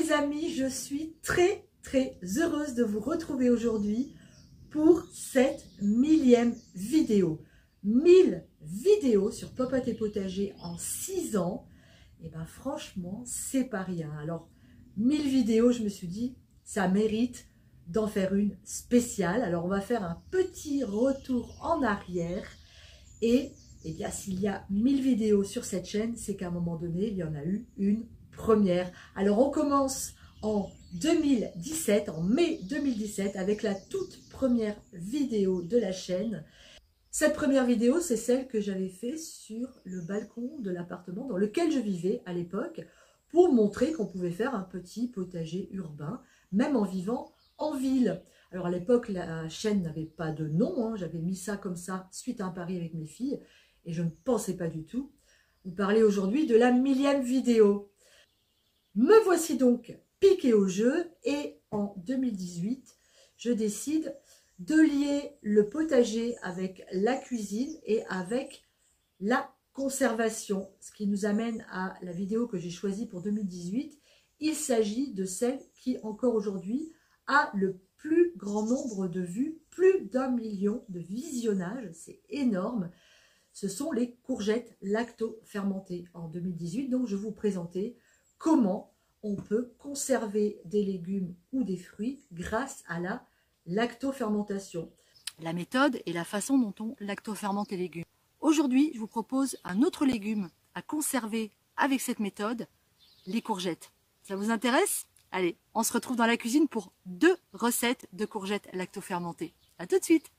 les amis, je suis très heureuse de vous retrouver aujourd'hui pour cette 1000e vidéo. 1000 vidéos sur Popote et Potager en 6 ans. Et ben franchement, c'est pas rien. Alors, 1000 vidéos, je me suis dit, ça mérite d'en faire une spéciale. Alors, on va faire un petit retour en arrière. Et eh bien, s'il y a 1000 vidéos sur cette chaîne, c'est qu'à un moment donné, il y en a eu une première. Alors, on commence en 2017, en mai 2017, avec la toute première vidéo de la chaîne. Cette première vidéo, c'est celle que j'avais fait sur le balcon de l'appartement dans lequel je vivais à l'époque, pour montrer qu'on pouvait faire un petit potager urbain, même en vivant en ville. Alors à l'époque, la chaîne n'avait pas de nom, hein. J'avais mis ça comme ça suite à un pari avec mes filles, et je ne pensais pas du tout vous parler aujourd'hui de la 1000e vidéo. Me voici donc piquée au jeu, et en 2018, je décide de lier le potager avec la cuisine et avec la conservation. Ce qui nous amène à la vidéo que j'ai choisie pour 2018. Il s'agit de celle qui, encore aujourd'hui, a le plus grand nombre de vues, plus d'1 million de visionnages, c'est énorme. Ce sont les courgettes lacto-fermentées en 2018. Donc, je vais vous présenter comment on peut conserver des légumes ou des fruits grâce à la lactofermentation. La méthode et la façon dont on lactofermente les légumes. Aujourd'hui, je vous propose un autre légume à conserver avec cette méthode, les courgettes. Ça vous intéresse? Allez, on se retrouve dans la cuisine pour 2 recettes de courgettes lactofermentées. À tout de suite.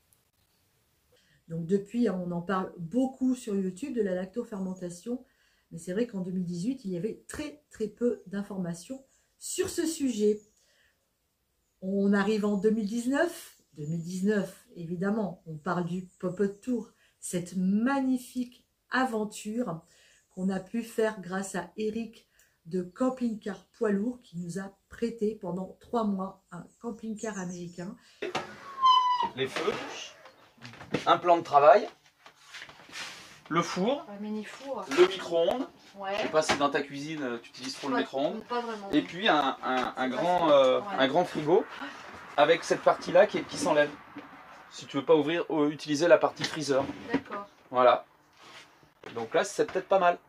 Donc depuis, on en parle beaucoup sur YouTube de la lactofermentation, mais c'est vrai qu'en 2018, il y avait très peu d'informations sur ce sujet. On arrive en 2019. 2019, évidemment, on parle du Popote Tour, cette magnifique aventure qu'on a pu faire grâce à Eric de Camping Car Poids Lourd qui nous a prêté pendant 3 mois un camping-car américain. Les feux, un plan de travail, le four, un mini-four, le micro-ondes. Ouais. Je sais pas si dans ta cuisine tu utilises trop le micro-ondes. Pas vraiment. Et puis un grand frigo avec cette partie-là qui s'enlève. Si tu veux pas utiliser la partie freezer. D'accord. Voilà. Donc là, c'est peut-être pas mal.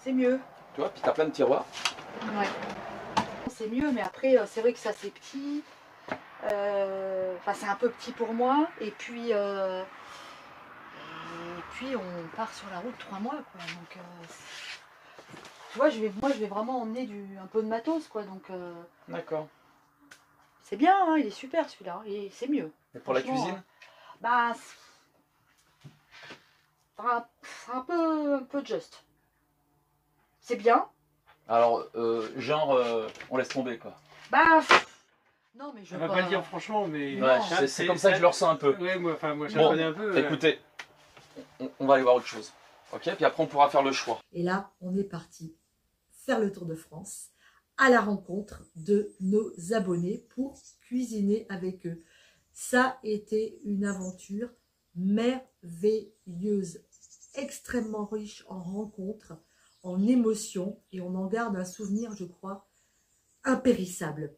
C'est mieux. Tu vois, puis tu as plein de tiroirs. Ouais. C'est mieux, mais après, c'est vrai que ça c'est petit. Enfin, c'est un peu petit pour moi. Et puis on part sur la route 3 mois, quoi. Donc, tu vois, moi, je vais vraiment emmener un peu de matos, quoi. Donc, D'accord. c'est bien, hein, il est super celui-là. Et c'est mieux. Et pour la cuisine? Bah, c'est un peu juste. C'est bien. Alors, on laisse tomber, quoi. Bah, non, mais je On va pas le dire franchement, mais Ouais, c'est comme ça que je le ressens un peu. Ouais, moi je Bon, connais un peu. Écoutez, on va aller voir autre chose. Ok, puis après on pourra faire le choix. Et là, on est parti faire le tour de France à la rencontre de nos abonnés pour cuisiner avec eux. Ça a été une aventure merveilleuse, extrêmement riche en rencontres, en émotions, et on en garde un souvenir, je crois, impérissable.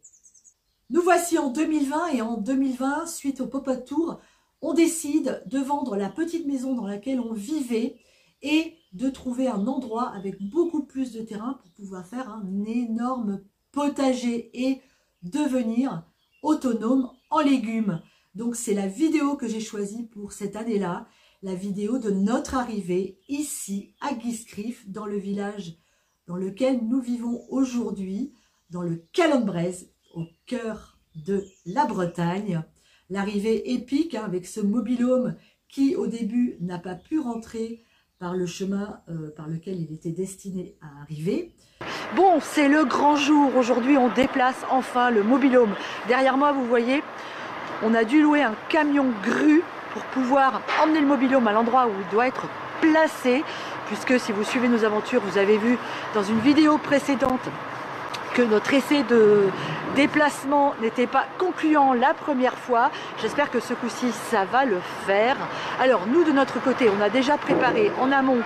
Nous voici en 2020, et en 2020, suite au Popote Tour, on décide de vendre la petite maison dans laquelle on vivait et de trouver un endroit avec beaucoup plus de terrain pour pouvoir faire un énorme potager et devenir autonome en légumes. Donc c'est la vidéo que j'ai choisie pour cette année-là, la vidéo de notre arrivée ici à Guiscriff, dans le village dans lequel nous vivons aujourd'hui, dans le Calombrez, au cœur de la Bretagne. L'arrivée épique, hein, avec ce mobil-home qui au début n'a pas pu rentrer par le chemin par lequel il était destiné à arriver. bon, c'est le grand jour. Aujourd'hui, on déplace enfin le mobil-home. Derrière moi, vous voyez, on a dû louer un camion grue pour pouvoir emmener le mobil-home à l'endroit où il doit être placé. Puisque si vous suivez nos aventures, vous avez vu dans une vidéo précédente que notre essai de déplacement n'était pas concluant la première fois. J'espère que ce coup-ci, ça va le faire. Alors, nous, de notre côté, on a déjà préparé en amont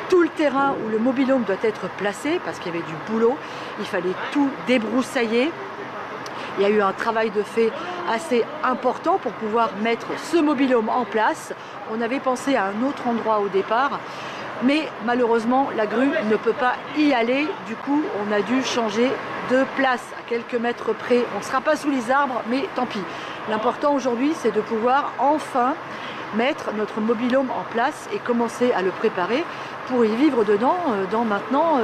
tout le terrain où le mobil-home doit être placé, parce qu'il y avait du boulot, il fallait tout débroussailler. Il y a eu un travail de fait assez important pour pouvoir mettre ce mobil-home en place. On avait pensé à un autre endroit au départ, mais malheureusement la grue ne peut pas y aller. Du coup, on a dû changer de place à quelques mètres près. On ne sera pas sous les arbres, mais tant pis. L'important aujourd'hui, c'est de pouvoir enfin mettre notre mobil-home en place et commencer à le préparer pour y vivre dedans dans maintenant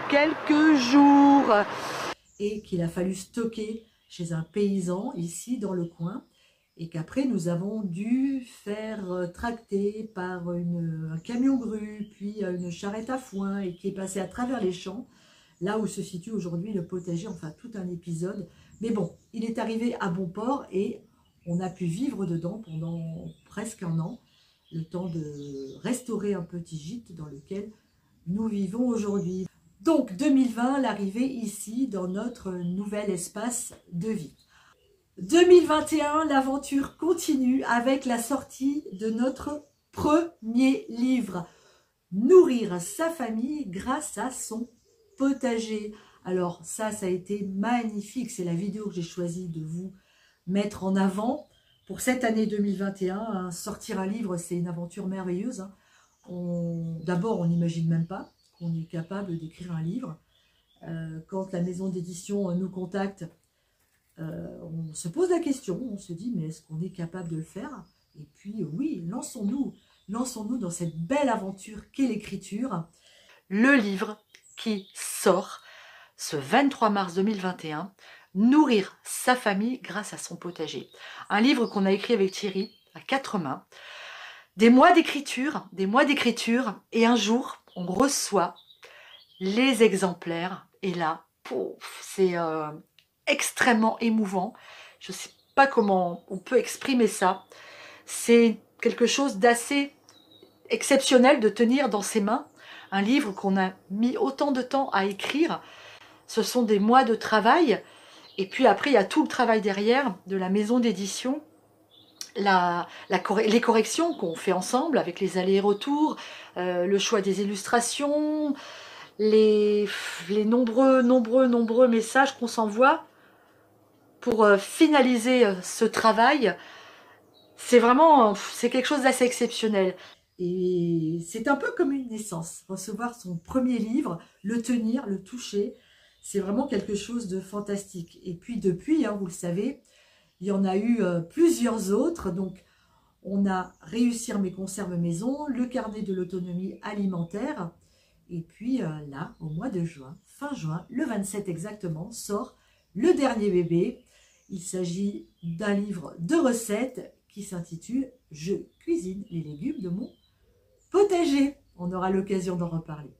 quelques jours. Et qu'il a fallu stocker chez un paysan ici dans le coin et qu'après nous avons dû faire tracter par un camion grue, puis une charrette à foin et qui est passé à travers les champs, là où se situe aujourd'hui le potager, enfin tout un épisode. Mais bon, il est arrivé à bon port et on a pu vivre dedans pendant presque un an, le temps de restaurer un petit gîte dans lequel nous vivons aujourd'hui. Donc 2020, l'arrivée ici dans notre nouvel espace de vie. 2021, l'aventure continue avec la sortie de notre premier livre, Nourrir sa famille grâce à son potager. Alors ça a été magnifique, c'est la vidéo que j'ai choisi de vous mettre en avant pour cette année 2021. Hein, sortir un livre, c'est une aventure merveilleuse. Hein. D'abord, on n'imagine même pas qu'on est capable d'écrire un livre. Quand la maison d'édition nous contacte, on se pose la question, on se dit mais est-ce qu'on est capable de le faire? Et puis oui, lançons-nous dans cette belle aventure qu'est l'écriture. Le livre qui sort ce 23 mars 2021, Nourrir sa famille grâce à son potager. Un livre qu'on a écrit avec Thierry à 4 mains. Des mois d'écriture, et un jour, on reçoit les exemplaires. Et là, c'est extrêmement émouvant. Je ne sais pas comment on peut exprimer ça. C'est quelque chose d'assez exceptionnel de tenir dans ses mains un livre qu'on a mis autant de temps à écrire. Ce sont des mois de travail. Et puis après, il y a tout le travail derrière de la maison d'édition. Les corrections qu'on fait ensemble avec les allers-retours, le choix des illustrations, les nombreux messages qu'on s'envoie pour finaliser ce travail. C'est quelque chose d'assez exceptionnel. Et c'est un peu comme une naissance, recevoir son premier livre, le tenir, le toucher, c'est vraiment quelque chose de fantastique. Et puis depuis, hein, vous le savez, il y en a eu plusieurs autres. Donc, on a Réussir mes conserves maison, le carnet de l'autonomie alimentaire. Et puis là, au mois de juin, fin juin, le 27 exactement, sort le dernier bébé. Il s'agit d'un livre de recettes qui s'intitule « Je cuisine les légumes de mon potager ». On aura l'occasion d'en reparler.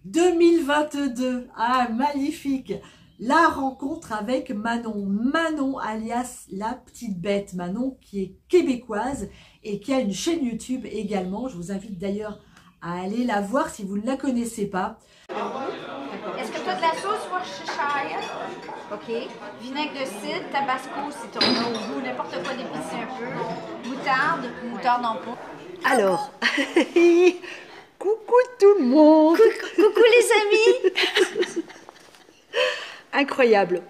2022, ah magnifique! La rencontre avec Manon. Manon alias La Petite Bête. Manon qui est québécoise et qui a une chaîne YouTube également. Je vous invite d'ailleurs à aller la voir si vous ne la connaissez pas. Est-ce que tu as de la sauce Worcestershire? OK. Vinaigre de cidre, tabasco si tu en as au goût, n'importe quoi d'épicé un peu. Moutarde en pot. Alors, coucou tout le monde. Coucou les amis. Incroyable.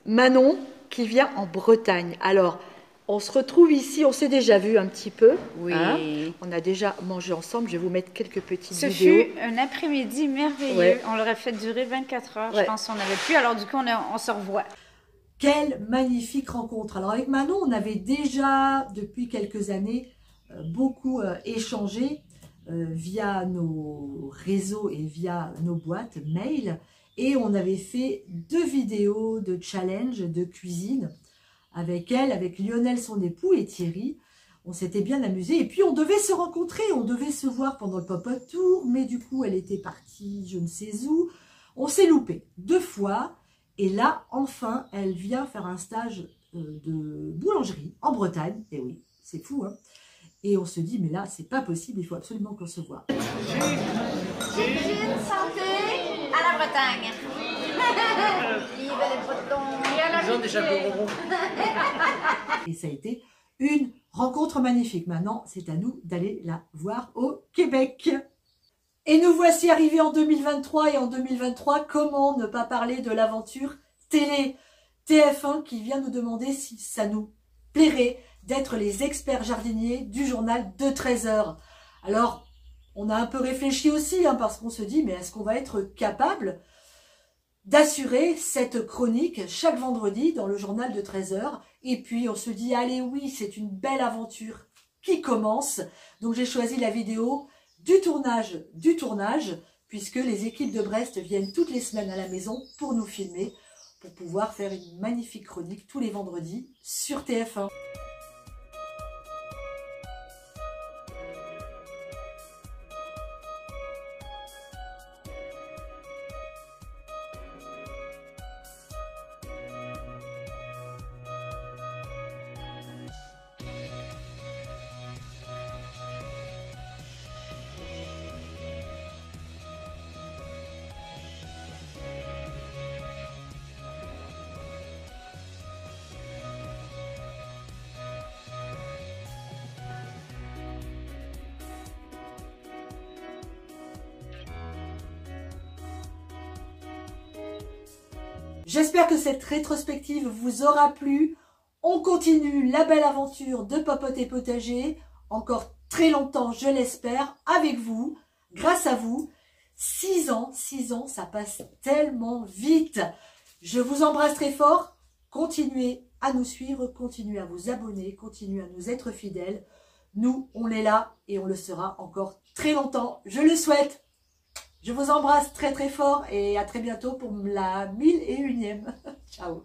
Manon qui vient en Bretagne. Alors, on se retrouve ici, on s'est déjà vu un petit peu. Oui. Hein, on a déjà mangé ensemble. Je vais vous mettre quelques petites Ce vidéos. fut un après-midi merveilleux. Ouais. On l'aurait fait durer 24 heures. Ouais. Je pense qu'on n'avait plus. Alors du coup, on se revoit. Quelle magnifique rencontre. Alors avec Manon, on avait déjà, depuis quelques années, beaucoup échangé via nos réseaux et via nos boîtes mail. Et on avait fait 2 vidéos de challenge de cuisine avec elle, avec Lionel, son époux, et Thierry. On s'était bien amusé. Et puis, on devait se rencontrer, on devait se voir pendant le Pop-Up Tour. Mais du coup, elle était partie je ne sais où. On s'est loupé 2 fois. Et là, enfin, elle vient faire un stage de boulangerie en Bretagne. Et oui, c'est fou, hein. Et on se dit, mais là, c'est pas possible, il faut absolument qu'on se voit. Cuisine santé à la Bretagne. Vive les Bretons. Ils ont déjà beau. Et ça a été une rencontre magnifique. Maintenant, c'est à nous d'aller la voir au Québec. Et nous voici arrivés en 2023 et en 2023, comment ne pas parler de l'aventure télé TF1 qui vient nous demander si ça nous plairait d'être les experts jardiniers du journal de 13h. Alors, on a un peu réfléchi aussi parce qu'on se dit, mais est-ce qu'on va être capable d'assurer cette chronique chaque vendredi dans le journal de 13h? Et puis, on se dit, allez oui, c'est une belle aventure qui commence. Donc, j'ai choisi la vidéo du tournage, puisque les équipes de Brest viennent toutes les semaines à la maison pour nous filmer, pour pouvoir faire une magnifique chronique tous les vendredis sur TF1. J'espère que cette rétrospective vous aura plu. On continue la belle aventure de Popote et Potager, encore très longtemps, je l'espère, avec vous, grâce à vous. 6 ans, ça passe tellement vite. Je vous embrasse très fort. Continuez à nous suivre, continuez à vous abonner, continuez à nous être fidèles. Nous, on est là et on le sera encore très longtemps. Je le souhaite. Je vous embrasse très très fort et à très bientôt pour la 1001e. Ciao.